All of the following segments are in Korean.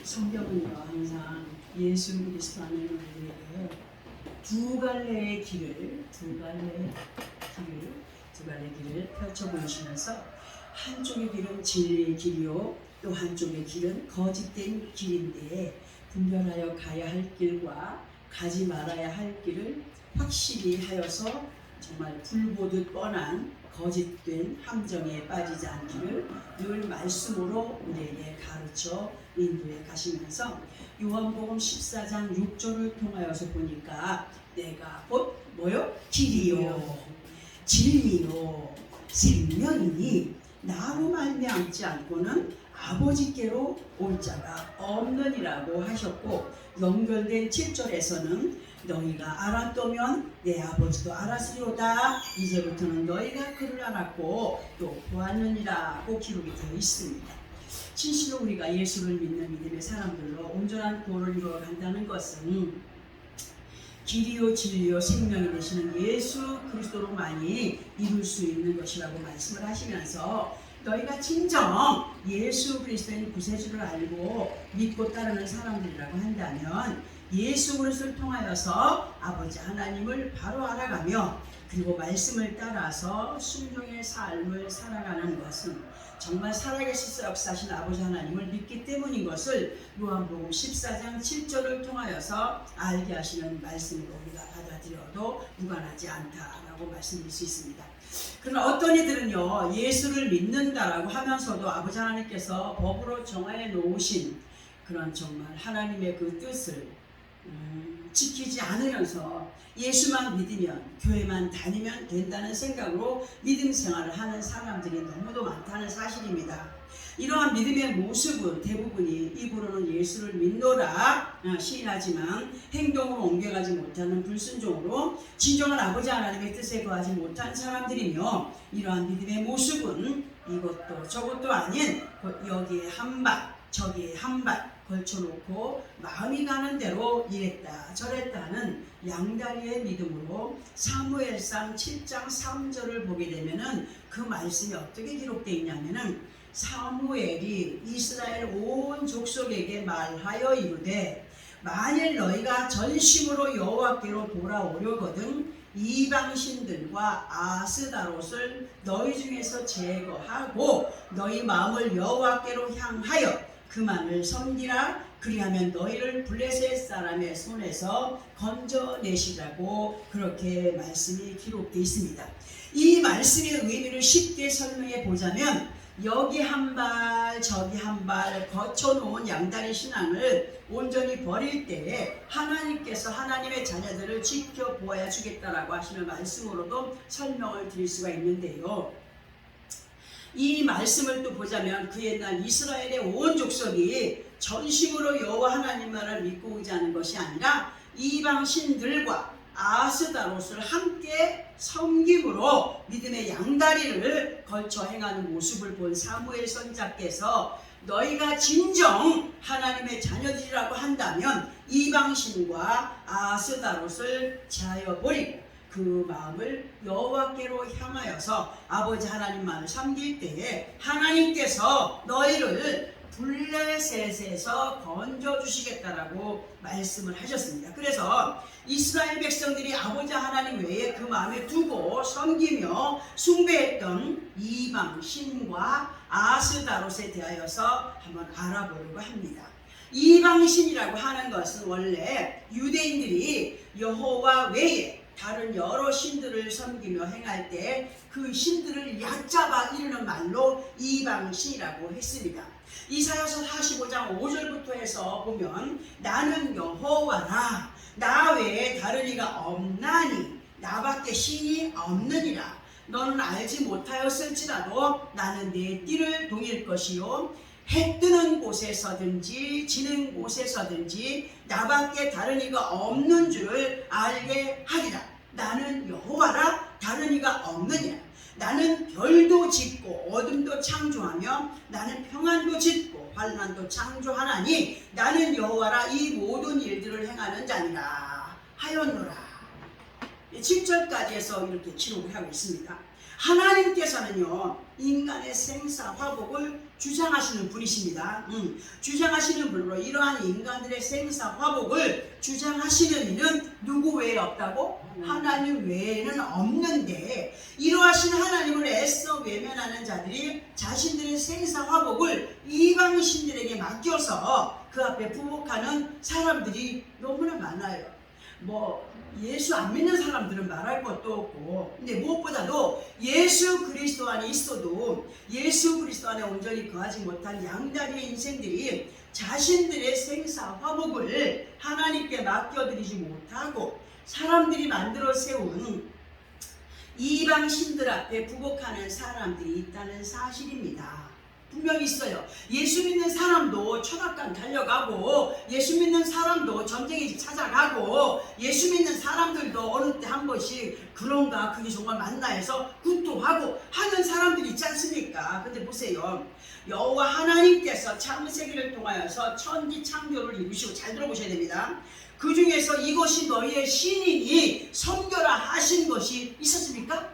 성경은요 항상 예수 그리스도 안에 우리에게 두 갈래의 길을 펼쳐 보이시면서 한쪽의 길은 진리의 길이요 또 한쪽의 길은 거짓된 길인데 분별하여 가야 할 길과 가지 말아야 할 길을 확실히 하여서 정말 불보듯 뻔한 거짓된 함정에 빠지지 않기를 늘 말씀으로 우리에게 가르쳐 인도해 가시면서 요한복음 14장 6절을 통하여서 보니까 내가 곧 뭐요? 길이요 진리요 생명이니 나로 말미암지 않고는 아버지께로 올 자가 없느니라고 하셨고, 연결된 7절에서는 너희가 알았더면 내 아버지도 알았으리로다. 이제부터는 너희가 그를 알았고 또 보았느니라고 기록이 되어 있습니다. 진실로 우리가 예수를 믿는 믿음의 사람들로 온전한 구원을 이루어 간다는 것은 길이요 진리요 생명이 되시는 예수 그리스도로만이 이룰 수 있는 것이라고 말씀을 하시면서, 너희가 진정 예수 그리스도인 구세주를 알고 믿고 따르는 사람들이라고 한다면 예수 그리스도를 통하여서 아버지 하나님을 바로 알아가며 그리고 말씀을 따라서 순종의 삶을 살아가는 것은 정말 살아계셔서 역사하신 아버지 하나님을 믿기 때문인 것을 요한복음 14장 7절을 통하여서 알게 하시는 말씀으로 우리가 받아들여도 무관하지 않다라고 말씀드릴 수 있습니다. 그러나 어떤 이들은요 예수를 믿는다라고 하면서도 아버지 하나님께서 법으로 정해 놓으신 그런 정말 하나님의 그 뜻을 지키지 않으면서 예수만 믿으면 교회만 다니면 된다는 생각으로 믿음 생활을 하는 사람들이 너무도 많다는 사실입니다. 이러한 믿음의 모습은 대부분이 입으로는 예수를 믿노라 시인하지만 행동으로 옮겨가지 못하는 불순종으로 진정한 아버지 하나님의 뜻에 거하지 못한 사람들이며, 이러한 믿음의 모습은 이것도 저것도 아닌 여기에 한발 저기에 한발 걸쳐놓고 마음이 가는 대로 이랬다 저랬다 하는 양다리의 믿음으로 사무엘상 7장 3절을 보게 되면은 그 말씀이 어떻게 기록되어 있냐면은, 사무엘이 이스라엘 온 족속에게 말하여 이르되 만일 너희가 전심으로 여호와께로 돌아오려거든 이방신들과 아스다롯을 너희 중에서 제거하고 너희 마음을 여호와께로 향하여 그만을 섬기라. 그리하면 너희를 블레셋 사람의 손에서 건져내시라고 그렇게 말씀이 기록되어 있습니다. 이 말씀의 의미를 쉽게 설명해 보자면, 여기 한 발 저기 한 발 거쳐놓은 양다리 신앙을 온전히 버릴 때에 하나님께서 하나님의 자녀들을 지켜보아야 주겠다라고 하시는 말씀으로도 설명을 드릴 수가 있는데요, 이 말씀을 또 보자면 그 옛날 이스라엘의 온 족속이 전심으로 여호와 하나님만을 믿고 의지하는 것이 아니라 이방신들과 아스다롯을 함께 섬김으로 믿음의 양다리를 걸쳐 행하는 모습을 본 사무엘 선지자께서 너희가 진정 하나님의 자녀들이라고 한다면 이방신과 아스다롯을 제하여 버리고 그 마음을 여호와께로 향하여서 아버지 하나님만을 섬길 때에 하나님께서 너희를 블레셋에서 건져주시겠다라고 말씀을 하셨습니다. 그래서 이스라엘 백성들이 아버지 하나님 외에 그 마음에 두고 섬기며 숭배했던 이방 신과 아스다롯에 대하여서 한번 알아보려고 합니다. 이방신이라고 하는 것은 원래 유대인들이 여호와 외에 다른 여러 신들을 섬기며 행할 때 그 신들을 얕잡아 이르는 말로 이방신이라고 했습니다. 이사야서 45장 5절부터 해서 보면 나는 여호와라 나 외에 다른 이가 없나니 나밖에 신이 없느니라. 너는 알지 못하였을지라도 나는 내 띠를 동일 것이요 해 뜨는 곳에서든지 지는 곳에서든지 나밖에 다른 이가 없는 줄 알게 하리라. 나는 여호와라 다른 이가 없느니라. 나는 별도 짓고 어둠도 창조하며 나는 평안도 짓고 환난도 창조하나니 나는 여호와라 이 모든 일들을 행하는 자니라 하였노라. 7절까지 해서 이렇게 기록을 하고 있습니다. 하나님께서는요, 인간의 생사 화복을 주장하시는 분이십니다. 주장하시는 분으로 이러한 인간들의 생사 화복을 주장하시는 이는 누구 외에 없다고? 하나님 외에는 없는데, 이러하신 하나님을 애써 외면하는 자들이 자신들의 생사 화복을 이방신들에게 맡겨서 그 앞에 부복하는 사람들이 너무나 많아요. 예수 안 믿는 사람들은 말할 것도 없고, 근데 무엇보다도 예수 그리스도 안에 있어도 예수 그리스도 안에 온전히 거하지 못한 양다리의 인생들이 자신들의 생사 화복을 하나님께 맡겨드리지 못하고 사람들이 만들어 세운 이방 신들 앞에 부복하는 사람들이 있다는 사실입니다. 분명히 있어요. 예수 믿는 사람도 천학간 달려가고, 예수 믿는 사람도 전쟁의 집 찾아가고, 예수 믿는 사람들도 어느 때 한 번씩 그런가 그게 정말 맞나 해서 구토하고 하는 사람들이 있지 않습니까? 근데 보세요, 여호와 하나님께서 창세기를 통하여서 천지 창조를 이루시고, 잘 들어보셔야 됩니다. 그 중에서 이것이 너희의 신이니 섬겨라 하신 것이 있었습니까?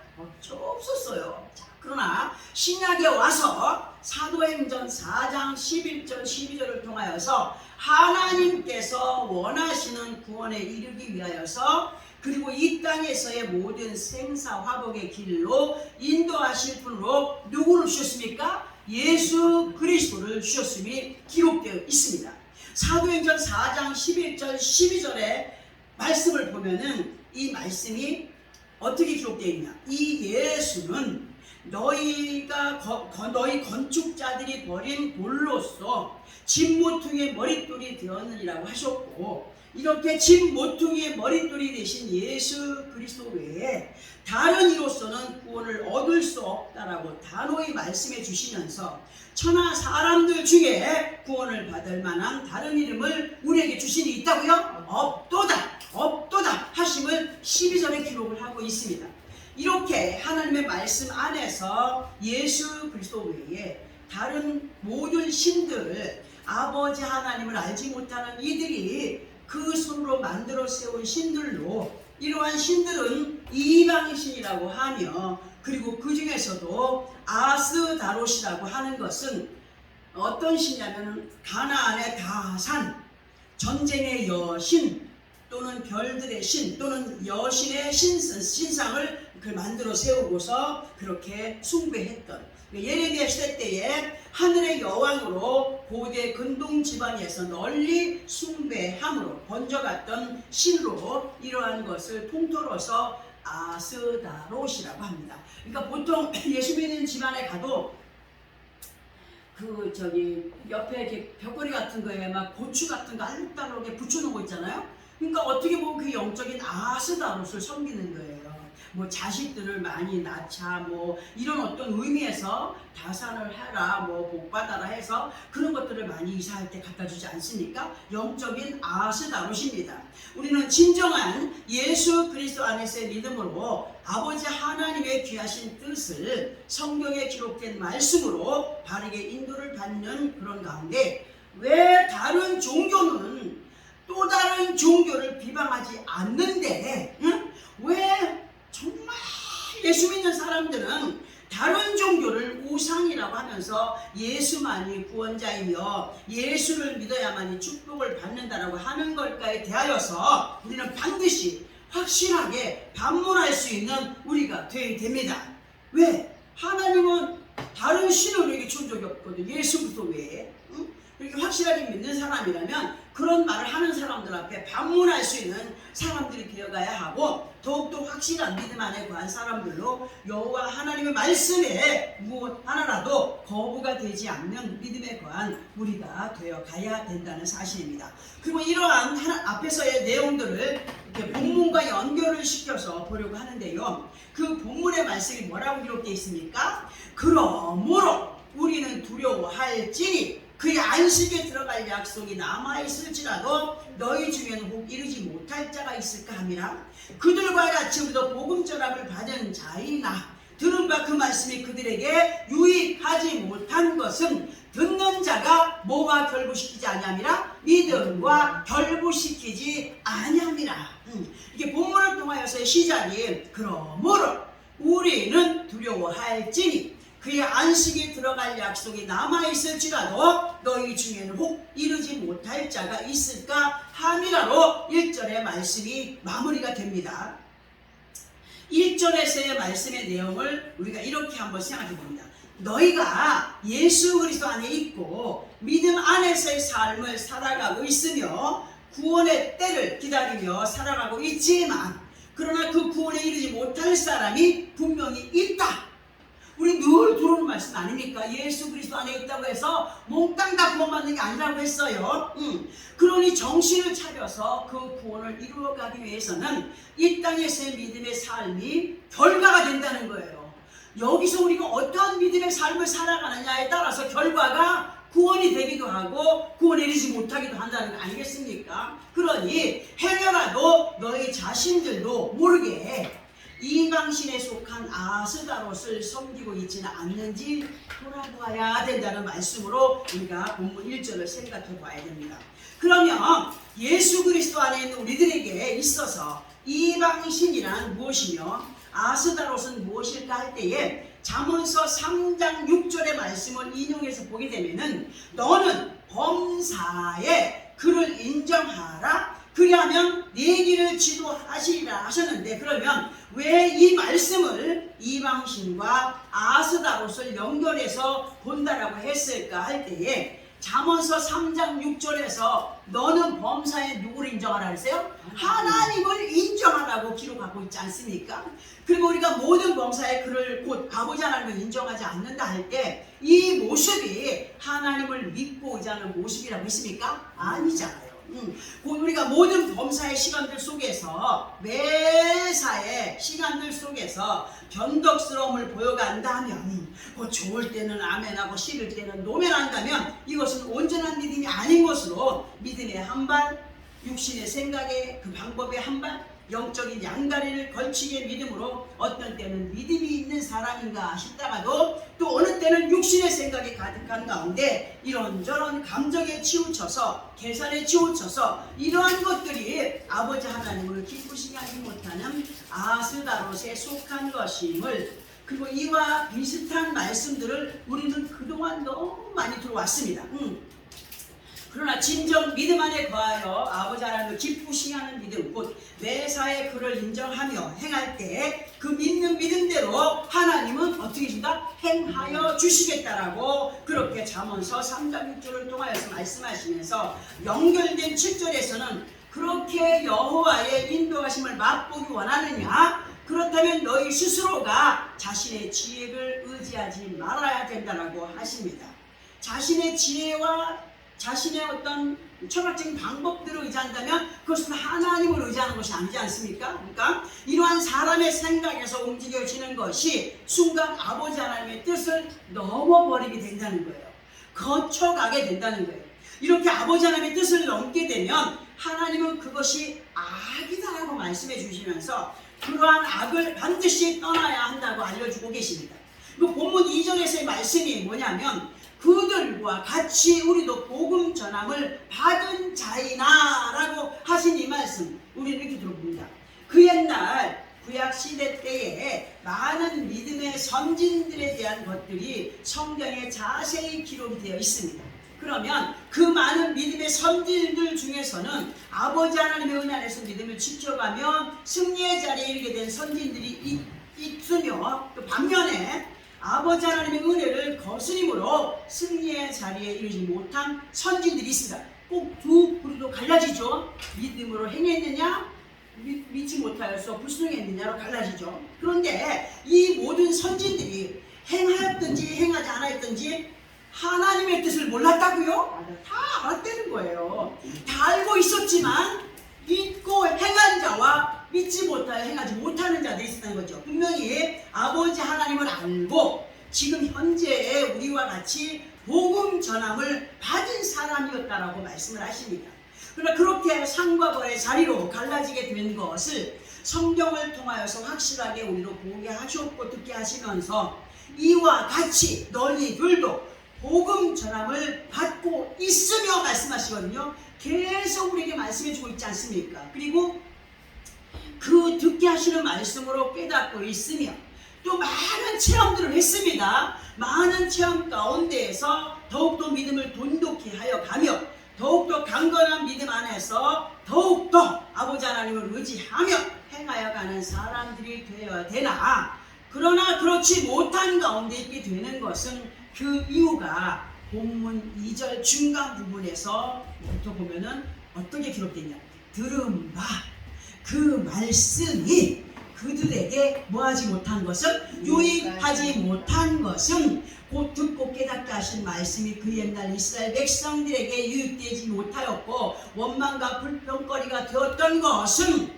없었어요. 그러나 신약에 와서 사도행전 4장 11절 12절을 통하여서 하나님께서 원하시는 구원에 이르기 위하여서, 그리고 이 땅에서의 모든 생사 화복의 길로 인도하실 분으로 누구를 주셨습니까? 예수 그리스도를 주셨음이 기록되어 있습니다. 사도행전 4장 11절 12절의 말씀을 보면은 이 말씀이 어떻게 기록되어 있냐? 이 예수는 너희 건축자들이 버린 돌로서 집 모퉁이의 머릿돌이 되었느니라고 하셨고, 이렇게 집 모퉁이의 머릿돌이 되신 예수 그리스도 외에 다른 이로서는 구원을 얻을 수 없다라고 단호히 말씀해 주시면서, 천하 사람들 중에 구원을 받을 만한 다른 이름을 우리에게 주신이 있다고요? 없도다 하심을 12절에 기록을 하고 있습니다. 이렇게 하나님의 말씀 안에서 예수 그리스도 외에 다른 모든 신들을, 아버지 하나님을 알지 못하는 이들이 그 손으로 만들어 세운 신들로, 이러한 신들은 이방신이라고 하며, 그리고 그 중에서도 아스다롯이라고 하는 것은 어떤 신이냐면 가나안의 다산, 전쟁의 여신, 또는 별들의 신, 또는 여신의 신상을 만들어 세우고서 그렇게 숭배했던, 예레미야 시대 때에 하늘의 여왕으로 고대 근동 지방에서 널리 숭배함으로 번져갔던 신으로 이러한 것을 통틀어서 아스다롯이라고 합니다. 그러니까 보통 예수 믿는 집안에 가도 옆에 이렇게 벽걸이 같은 거에 막 고추 같은 거 알록달록하게 붙여놓은 거 있잖아요. 그러니까 어떻게 보면 그 영적인 아스다롯을 섬기는 거예요. 자식들을 많이 낳자, 이런 어떤 의미에서 다산을 해라, 복 받아라 해서 그런 것들을 많이 이사할 때 갖다 주지 않습니까? 영적인 아스다롯입니다. 우리는 진정한 예수 그리스도 안에서의 믿음으로 아버지 하나님의 귀하신 뜻을 성경에 기록된 말씀으로 바르게 인도를 받는 그런 가운데, 왜 다른 종교는 또 다른 종교를 비방하지 않는데, 왜 정말 예수 믿는 사람들은 다른 종교를 우상이라고 하면서 예수만이 구원자이며 예수를 믿어야만이 축복을 받는다라고 하는 걸까에 대하여서 우리는 반드시 확실하게 반문할 수 있는 우리가 되어야 됩니다. 왜? 하나님은 다른 신을 우리에게 준 적이 없거든. 예수 그리스도 외에. 이렇게 확실하게 믿는 사람이라면 그런 말을 하는 사람들 앞에 반문할 수 있는 사람들이 되어가야 하고, 더욱더 확실한 믿음 안에 거한 사람들로 여호와 하나님의 말씀에 무엇 하나라도 거부가 되지 않는 믿음에 거한 우리가 되어가야 된다는 사실입니다. 그리고 이러한 앞에서의 내용들을 이렇게 본문과 연결을 시켜서 보려고 하는데요, 그 본문의 말씀이 뭐라고 기록되어 있습니까? 그러므로 우리는 두려워할지니 그의 안식에 들어갈 약속이 남아있을지라도 너희 중에는 혹 이르지 못할 자가 있을까 함이라. 그들과 같이 우리도 복음 전합을 받은 자이나 들은 바 그 말씀이 그들에게 유익하지 못한 것은 듣는 자가 뭐가 결부시키지 아니함이라? 믿음과 결부시키지 아니함이라. 이게 본문을 통하여서의 시작이 그러므로 우리는 두려워할지니 그의 안식에 들어갈 약속이 남아있을지라도 너희 중에는 혹 이루지 못할 자가 있을까 함이라로 1절의 말씀이 마무리가 됩니다. 1절에서의 말씀의 내용을 우리가 이렇게 한번 생각해 봅니다. 너희가 예수 그리스도 안에 있고 믿음 안에서의 삶을 살아가고 있으며 구원의 때를 기다리며 살아가고 있지만 그러나 그 구원에 이르지 못할 사람이 분명히 있다. 우리 늘 들어오는 말씀 아닙니까? 예수 그리스도 안에 있다고 해서 몽땅 다 구원받는 게 아니라고 했어요. 그러니 정신을 차려서 그 구원을 이루어가기 위해서는 이 땅에서의 믿음의 삶이 결과가 된다는 거예요. 여기서 우리가 어떠한 믿음의 삶을 살아가느냐에 따라서 결과가 구원이 되기도 하고 구원에 이르지 못하기도 한다는 거 아니겠습니까? 그러니 행여라도 너희 자신들도 모르게 이방신에 속한 아스다롯을 섬기고 있지는 않는지 돌아봐야 된다는 말씀으로 우리가 본문 1절을 생각해 봐야 됩니다. 그러면 예수 그리스도 안에 있는 우리들에게 있어서 이방신이란 무엇이며 아스다롯은 무엇일까 할 때에 잠언서 3장 6절의 말씀을 인용해서 보게 되면은 너는 범사에 그를 인정하라 그리하면 네 길을 지도하시리라 하셨는데 그러면 왜 이 말씀을 이방신과 아스다롯을 연결해서 본다라고 했을까 할 때에 잠언서 3장 6절에서 너는 범사에 누구를 인정하라 했어요? 하나님을 인정하라고 기록하고 있지 않습니까? 그리고 우리가 모든 범사에 그를 곧 아버지 하나님을 인정하지 않는다 할 때 이 모습이 하나님을 믿고 의지하는 모습이라고 했습니까? 아니잖아요. 우리가 모든 범사의 시간들 속에서 매사의 시간들 속에서 변덕스러움을 보여간다면 뭐 좋을 때는 아멘하고 싫을 때는 노멘한다면 이것은 온전한 믿음이 아닌 것으로 믿음의 한발 육신의 생각에 그 방법의 한발 영적인 양다리를 걸치게 믿음으로 어떤 때는 믿음이 있는 사람인가 싶다가도 또 어느 때는 육신의 생각이 가득한 가운데 이런저런 감정에 치우쳐서 계산에 치우쳐서 이러한 것들이 아버지 하나님을 기쁘시게 하지 못하는 아스다롯에 속한 것임을 그리고 이와 비슷한 말씀들을 우리는 그동안 너무 많이 들어왔습니다. 그러나 진정 믿음 안에 거하여 아버지 하나님을 기쁘시게 하는 믿음 곧 매사에 그를 인정하며 행할 때 그 믿는 믿음대로 하나님은 어떻게 준다? 행하여 주시겠다라고 그렇게 잠언서 3장 6절을 통하여서 말씀하시면서 연결된 7절에서는 그렇게 여호와의 인도하심을 맛보기 원하느냐? 그렇다면 너희 스스로가 자신의 지혜를 의지하지 말아야 된다라고 하십니다. 자신의 지혜와 자신의 어떤 철학적인 방법들을 의지한다면 그것은 하나님을 의지하는 것이 아니지 않습니까? 그러니까 이러한 사람의 생각에서 움직여지는 것이 순간 아버지 하나님의 뜻을 넘어버리게 된다는 거예요. 거쳐가게 된다는 거예요. 이렇게 아버지 하나님의 뜻을 넘게 되면 하나님은 그것이 악이다라고 말씀해 주시면서 그러한 악을 반드시 떠나야 한다고 알려주고 계십니다. 그 본문 2절에서의 말씀이 뭐냐면 그들과 같이 우리도 복음 전함을 받은 자이나 라고 하신 이 말씀 우리는 이렇게 들어봅니다. 그 옛날 구약시대 때에 많은 믿음의 선진들에 대한 것들이 성경에 자세히 기록이 되어 있습니다. 그러면 그 많은 믿음의 선진들 중에서는 아버지 하나님의 은혜 안에서 믿음을 지켜가며 승리의 자리에 이르게 된 선진들이 있으며 또 반면에 아버지 하나님의 은혜를 거스림으로 승리의 자리에 이르지 못한 선진들이 있습니다. 꼭 두 부류로 갈라지죠. 믿음으로 행했느냐 믿지 못하여서 불순종했느냐로 갈라지죠. 그런데 이 모든 선진들이 행하였든지 행하지 않았든지 하나님의 뜻을 몰랐다고요? 다 알았다는 거예요. 다 알고 있었지만 믿고 행한 자와 믿지 못하여 행하지 못하는 자들이 있었다는 거죠. 분명히 아버지 하나님을 알고 지금 현재의 우리와 같이 복음 전함을 받은 사람이었다라고 말씀을 하십니다. 그러나 그렇게 상과 벌의 자리로 갈라지게 된 것을 성경을 통하여서 확실하게 우리로 보게 하셨고 듣게 하시면서 이와 같이 너희들도 복음 전함을 받고 있으며 말씀하시거든요. 계속 우리에게 말씀해 주고 있지 않습니까? 그리고 그 듣게 하시는 말씀으로 깨닫고 있으며 또 많은 체험들을 했습니다. 많은 체험 가운데에서 더욱더 믿음을 돈독히 하여 가며 더욱더 강건한 믿음 안에서 더욱더 아버지 하나님을 의지하며 행하여 가는 사람들이 되어야 되나, 그러나 그렇지 못한 가운데 있게 되는 것은 그 이유가 본문 2절 중간 부분에서부터 보면은 어떻게 기록되냐, 들은 바 그 말씀이 그들에게 뭐하지 못한 것은, 유익하지 못한 것은, 곧 듣고 깨닫게 하신 말씀이 그 옛날 이스라엘 백성들에게 유익되지 못하였고 원망과 불평거리가 되었던 것은,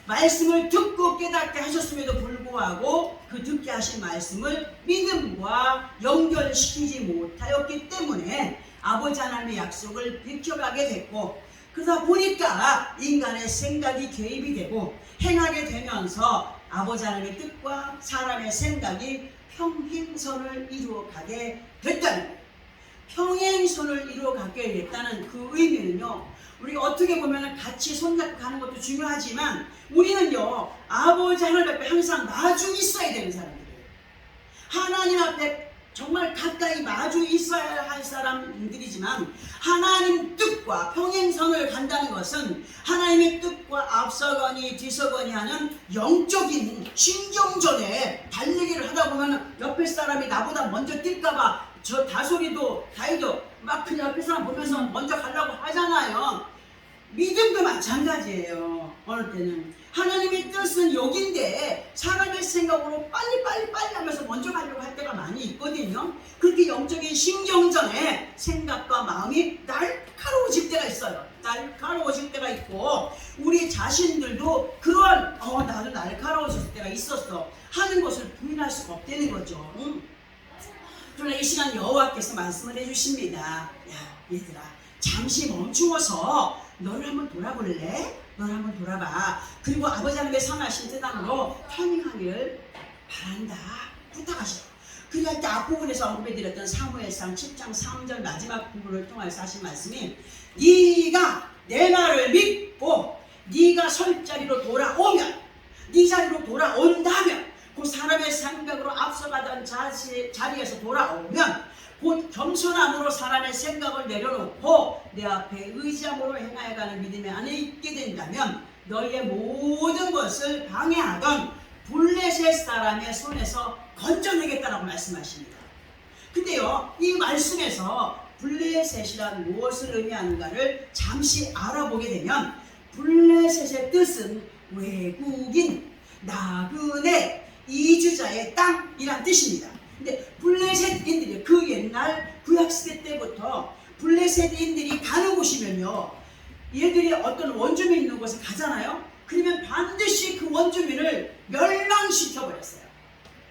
말씀을 듣고 깨닫게 하셨음에도 불구하고 그 듣게 하신 말씀을 믿음과 연결시키지 못하였기 때문에 아버지 하나님의 약속을 비켜가게 됐고, 그러다 보니까 인간의 생각이 개입이 되고 행하게 되면서 아버지 하나님의 뜻과 사람의 생각이 평행선을 이루어가게 됐다는 거예요. 평행선을 이루어가게 됐다는 그 의미는요, 우리가 어떻게 보면 같이 손잡고 가는 것도 중요하지만 우리는요, 아버지 하나님 앞에 항상 마주 있어야 되는 사람들이에요. 하나님 앞에 정말 가까이 마주 있어야 할 사람들이지만, 하나님 뜻과 평행선을 간다는 것은 하나님의 뜻과 앞서거니 뒤서거니 하는 영적인 신경전에 달리기를 하다 보면 옆에 사람이 나보다 먼저 뛸까봐 저 다솔이도 다이도 막 그냥 옆에 사람 보면서 먼저 가려고 하잖아요. 믿음도 마찬가지예요. 어느 때는 하나님의 뜻은 여긴데 사람의 생각으로 빨리 하면서 먼저 가려고 할 때가 많이 있거든요. 그렇게 영적인 신경전에 생각과 마음이 날카로워질 때가 있어요. 날카로워질 때가 있고, 우리 자신들도 그런 나도 날카로워질 때가 있었어 하는 것을 부인할 수가 없다는 거죠. 그러나 이 시간 여호와께서 말씀을 해주십니다. 야 얘들아, 잠시 멈추어서 너를 한번 돌아볼래? 너를 한번 돌아봐. 그리고 아버지 하나님의 선하신 뜻안으로 타밍하기를 바란다 부탁하시고, 그리고 때 앞부분에서 언급해드렸던 사무엘상 7장 3절 마지막 부분을 통해서 하신 말씀이, 네가 내 말을 믿고 네가 설 자리로 돌아오면, 네 자리로 돌아온다면, 그 사람의 생각으로 앞서가던 자리에서 돌아오면, 곧 겸손함으로 사람의 생각을 내려놓고 내 앞에 의지함으로 행하여가는 믿음의 안에 있게 된다면 너희의 모든 것을 방해하던 블레셋 사람의 손에서 건져내겠다라고 말씀하십니다. 근데요, 이 말씀에서 블레셋이란 무엇을 의미하는가를 잠시 알아보게 되면, 블레셋의 뜻은 외국인, 나그네, 이주자의 땅이란 뜻입니다. 근데 블레셋인들이 그 옛날 구약시대 때부터 블레셋인들이 가는 곳이면요, 얘들이 어떤 원주민 있는 곳에 가잖아요. 그러면 반드시 그 원주민을 멸망시켜버렸어요.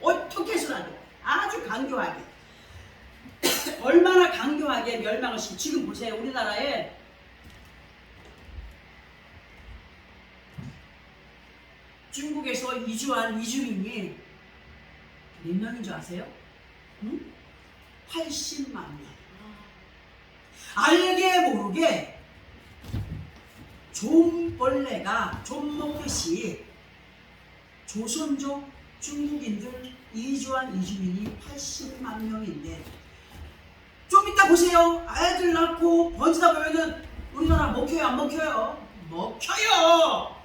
어떻게 해서라도 아주 강교하게. 얼마나 강교하게 멸망을 시키고, 지금 보세요. 우리나라에 중국에서 이주한 이주민이 몇 명인 줄 아세요? 80만 명. 알게 모르게 좀벌레가 좀 먹듯이 조선족 중국인들 이주한 이주민이 80만 명인데, 좀 이따 보세요. 아이들 낳고 번지다 보면은 우리나라 먹혀요, 안 먹혀요? 먹혀요.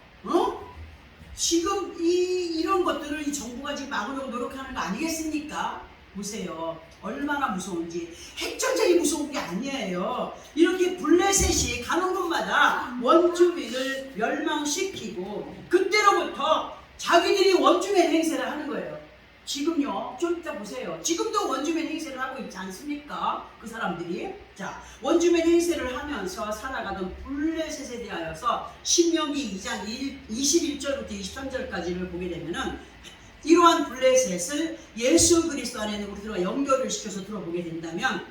지금 이런 것들을 이 정부가 지금 막으려고 노력하는 거 아니겠습니까? 보세요. 얼마나 무서운지. 핵전쟁이 무서운 게 아니에요. 이렇게 블레셋이 가는 곳마다 원주민을 멸망시키고, 그때로부터 자기들이 원주민 행세를 하는 거예요. 지금요, 좀 이따 보세요. 지금도 원주민 행세를 하고 있지 않습니까? 그 사람들이. 자, 원주민 행세를 하면서 살아가던 블레셋에 대하여서 신명기 2장 21절부터 23절까지를 보게 되면은, 이러한 블레셋을 예수 그리스도 안에 우리가 연결을 시켜서 들어보게 된다면,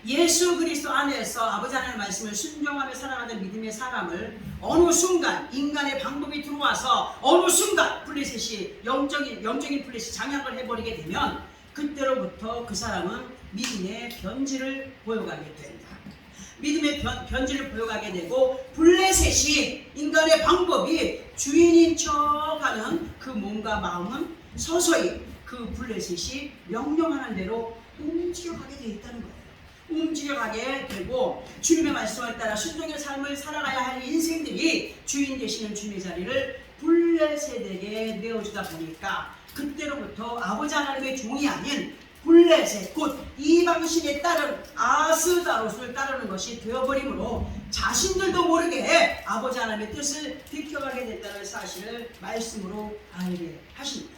예수 그리스도 안에서 아버지 하나님의 말씀을 순종하며 살아가는 믿음의 사람을 어느 순간 인간의 방법이 들어와서 어느 순간 블레셋이 영적인 블레셋이 장악을 해버리게 되면, 그때로부터 그 사람은 믿음의 변질을 보여가게 된다. 믿음의 변질을 보여가게 되고, 블레셋이 인간의 방법이 주인인 척하는 그 몸과 마음은 서서히 그 블레셋이 명령하는 대로 움직여가게 되어 있다는 거예요. 움직여가게 되고 주님의 말씀에 따라 순종의 삶을 살아가야 할 인생들이 주인 되시는 주님의 자리를 블레셋에게 내어주다 보니까 그때로부터 아버지 하나님의 종이 아닌 블레셋 곧 이방신에 따른 아스다롯을 따르는 것이 되어버리므로 자신들도 모르게 아버지 하나님의 뜻을 지켜가게 됐다는 사실을 말씀으로 알게 하십니다.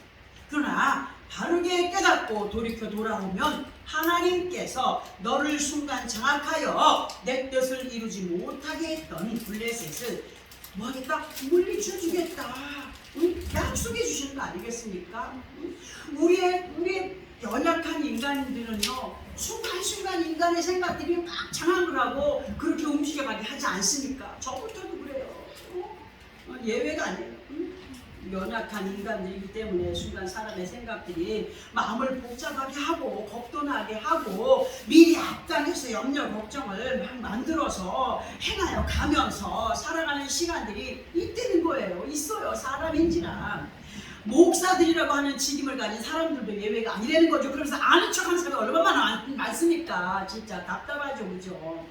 그러나 바르게 깨닫고 돌이켜 돌아오면 하나님께서 너를 순간 장악하여 내 뜻을 이루지 못하게 했던 블레셋을 뭐하겠다? 물리쳐주겠다. 약속해 주시는 거 아니겠습니까? 우리의 연약한 인간들은요, 순간순간 인간의 생각들이 막 장악을 하고 그렇게 움직여가게 하지 않습니까? 저부터도 그래요. 예외가 아니에요. 연약한 인간들이기 때문에 순간 사람의 생각들이 마음을 복잡하게 하고 겁도 나게 하고 미리 앞당겨서 염려 걱정을 막 만들어서 행하여 가면서 살아가는 시간들이 있다는 거예요. 있어요. 사람인지라. 목사들이라고 하는 직임을 가진 사람들도 예외가 아니라는 거죠. 그러면서 아는 척하는 사람이 얼마나 많습니까? 진짜 답답하죠, 그죠?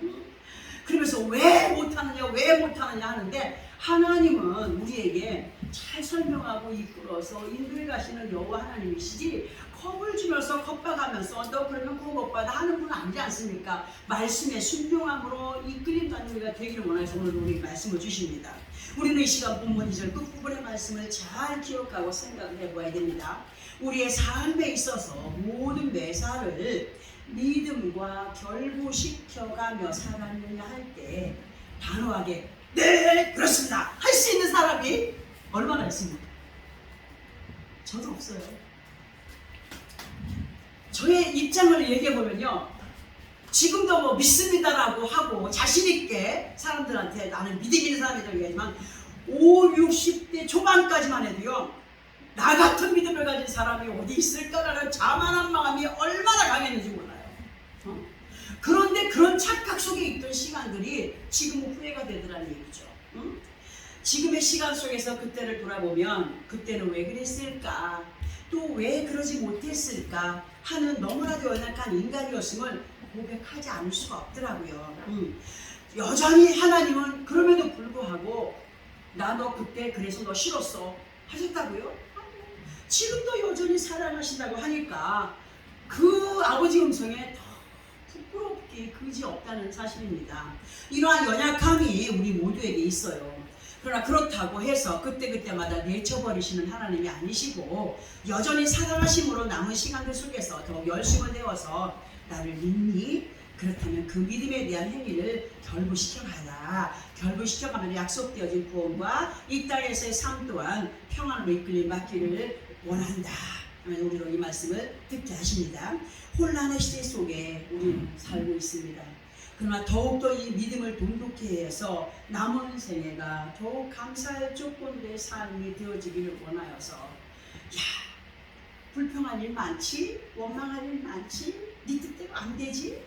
그러면서 왜 못하느냐 하는데 하나님은 우리에게 잘 설명하고 이끌어서 인도해 가시는 여호와 하나님이시지 겁을 주면서 겁박하면서 너 그러면 그거 못 받아 하는 분은 아니지 않습니까? 말씀에 순종함으로 이끌림받는 우리가 되기를 원해서 오늘 우리 말씀을 주십니다. 우리는 이 시간 본문 2절 끝부분의 말씀을 잘 기억하고 생각을 해봐야 됩니다. 우리의 삶에 있어서 모든 매사를 믿음과 결부시켜가며 살았느냐 할 때 단호하게 네 그렇습니다 할 수 있는 사람이 얼마나 있습니까? 저도 없어요. 저의 입장을 얘기해보면요, 지금도 뭐 믿습니다라고 하고 자신있게 사람들한테 나는 믿음 있는 사람이라고 얘기하지만 5, 60대 초반까지만 해도요, 나 같은 믿음을 가진 사람이 어디 있을까라는 자만한 마음이 얼마나 강했는지 몰라요. 그런데 그런 착각 속에 있던 시간들이 지금은 후회가 되더라는 얘기죠. 지금의 시간 속에서 그때를 돌아보면 그때는 왜 그랬을까, 또 왜 그러지 못했을까 하는 너무나도 연약한 인간이었음을 고백하지 않을 수가 없더라고요. 여전히 하나님은 그럼에도 불구하고 나 너 그때 그래서 너 싫었어 하셨다고요? 지금도 여전히 사랑하신다고 하니까 그 아버지 음성에 더 부끄럽게 그지 없다는 사실입니다. 이러한 연약함이 우리 모두에게 있어요. 그러나 그렇다고 해서 그때그때마다 내쳐버리시는 하나님이 아니시고 여전히 사랑하심으로 남은 시간들 속에서 더욱 열심을 내어서 나를 믿니? 그렇다면 그 믿음에 대한 행위를 결부시켜가라. 결부시켜가면 약속되어진 구원과 이 땅에서의 삶 또한 평안으로 이끌림 받기를 원한다. 우리로 이 말씀을 듣게 하십니다. 혼란의 시대 속에 우리는 살고 있습니다. 그러나 더욱더 이 믿음을 돈독히 해서 남은 생애가 더욱 감사할 조건들의 삶이 되어지기를 원하여서, 야, 불평할 일 많지? 원망할 일 많지? 네 뜻대로 안 되지?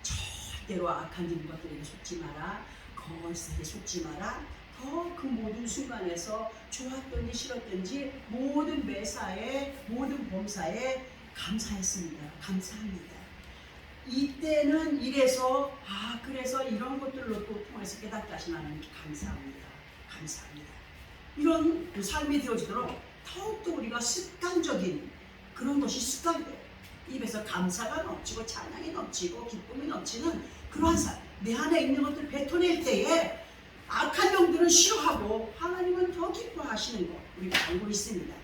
절대로 악한 것들에게 속지 마라. 거짓에 속지 마라. 더 그 모든 순간에서 좋았든지 싫었든지 모든 매사에 모든 범사에 감사했습니다. 감사합니다. 이때는 이래서 그래서 이런 것들로 또 통해서 깨닫게 하신 하나님 감사합니다. 감사합니다. 이런 삶이 되어지도록 더욱더 우리가 습관적인 그런 것이 습관돼요. 입에서 감사가 넘치고 찬양이 넘치고 기쁨이 넘치는 그러한 삶, 내 안에 있는 것들 뱉어낼 때에 악한 영들은 싫어하고 하나님은 더 기뻐하시는 것 우리가 알고 있습니다.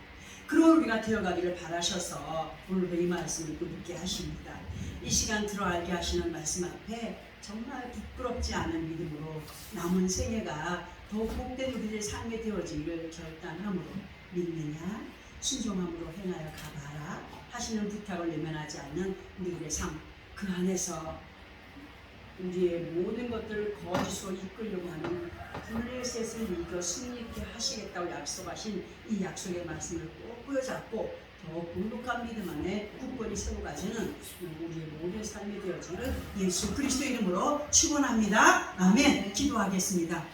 그런 우리가 되어가기를 바라셔서 오늘도 이 말씀을 또 묻게 하십니다. 이 시간 들어알게 하시는 말씀 앞에 정말 부끄럽지 않은 믿음으로 남은 생애가 더욱 복된 우리들의 삶에 되어지기를 결단함으로 믿느냐 순종함으로 행하여 가봐라 하시는 부탁을 외면하지 않는 우리들의 삶, 그 안에서 우리의 모든 것들을 거짓으로 이끌려고 하는 블레셋을 이겨 승리케 하시겠다고 약속하신 이 약속의 말씀을 꼭 부여잡고 더욱 돈독한 믿음 안에 굳건히 세워가지는 우리의 모든 삶이 되어지는 예수 그리스도 이름으로 축원합니다. 아멘. 기도하겠습니다.